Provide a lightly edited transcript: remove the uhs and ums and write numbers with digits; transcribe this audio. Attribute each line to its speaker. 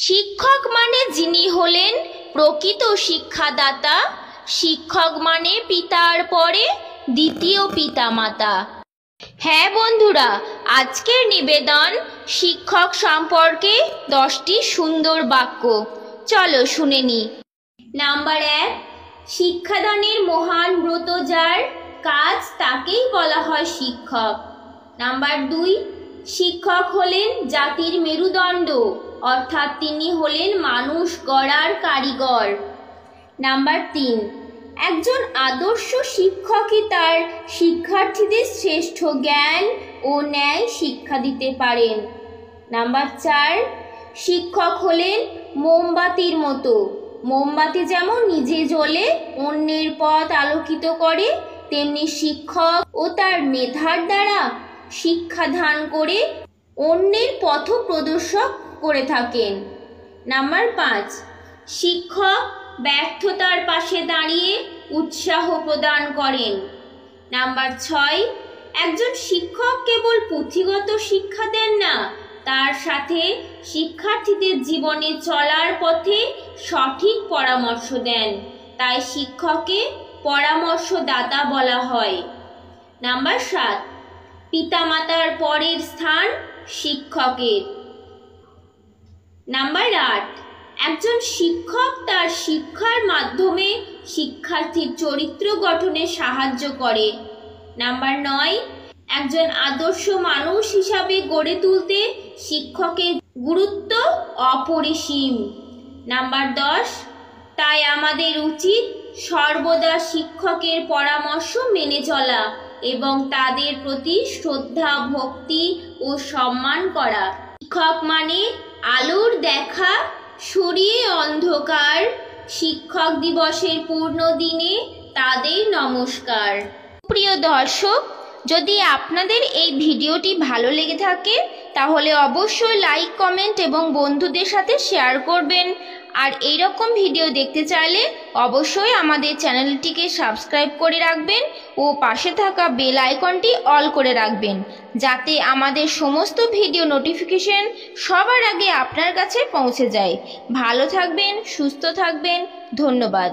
Speaker 1: শিক্ষক মানে যিনি হলেন প্রকৃত শিক্ষাদাতা। শিক্ষক মানে পিতার পরে দ্বিতীয় পিতামাতা। হ্যাঁ বন্ধুরা, আজকের নিবেদন শিক্ষক সম্পর্কে 10টি সুন্দর বাক্য। চলো শুনে নি। নাম্বার 1, শিক্ষাদানের মহান ব্রত যার, কাজ তাকেই বলা হয় শিক্ষক। নাম্বার 2, শিক্ষক হলেন জাতির মেরুদণ্ড, অর্থাৎ তিনি হলেন মানুষ গড়ার কারিগর। নাম্বার 3, একজন আদর্শ শিক্ষকই তার শিক্ষার্থীদের শ্রেষ্ঠ জ্ঞান ও ন্যায় শিক্ষা দিতে পারেন। নাম্বার 4, শিক্ষক হলেন মোমবাতির মতো। মোমবাতি যেমন নিজে জ্বলে অন্যের পথ আলোকিত করে, তেমনি শিক্ষক ও তার মেধার দ্বারা শিক্ষাদান করে অন্যের পথ প্রদর্শক করে থাকেন। নাম্বার 5, শিক্ষক ব্যর্থতার পাশে দাঁড়িয়ে উৎসাহ প্রদান করেন। নাম্বার 6, একজন শিক্ষক কেবল পুঁথিগত শিক্ষা দেন না, তার সাথে শিক্ষার্থীদের জীবনে চলার পথে সঠিক পরামর্শ দেন, তাই শিক্ষককে পরামর্শদাতা বলা হয়। নাম্বার 7, পিতামাতার পরের স্থান শিক্ষকের। নাম্বার 8, একজন শিক্ষক তার শিক্ষার মাধ্যমে শিক্ষার্থীর চরিত্র গঠনে সাহায্য করে। নাম্বার 9, একজন আদর্শ মানুষ হিসাবে গড়ে তুলতে শিক্ষকের গুরুত্ব অপরিসীম। নাম্বার 10, তাই আমাদের উচিত সর্বদা শিক্ষকের পরামর্শ মেনে চলা এবং তাদের প্রতি শ্রদ্ধা, ভক্তি ও সম্মান করা। শিক্ষক মানে আলোর দেখা, সরিয়ে অন্ধকার। শিক্ষক দিবসের পূর্ণ দিনে তাদের নমস্কার। প্রিয় দর্শক, যদি আপনাদের এই ভিডিওটি ভালো লেগে থাকে তাহলে অবশ্যই লাইক, কমেন্ট এবং বন্ধুদের সাথে শেয়ার করবেন। আর এইরকম ভিডিও দেখতে চাইলে অবশ্যই আমাদের চ্যানেলটিকে সাবস্ক্রাইব করে রাখবেন ও পাশে থাকা বেল আইকনটি অল করে রাখবেন, যাতে আমাদের সমস্ত ভিডিও নোটিফিকেশন সবার আগে আপনার কাছে পৌঁছে যায়। ভালো থাকবেন, সুস্থ থাকবেন। ধন্যবাদ।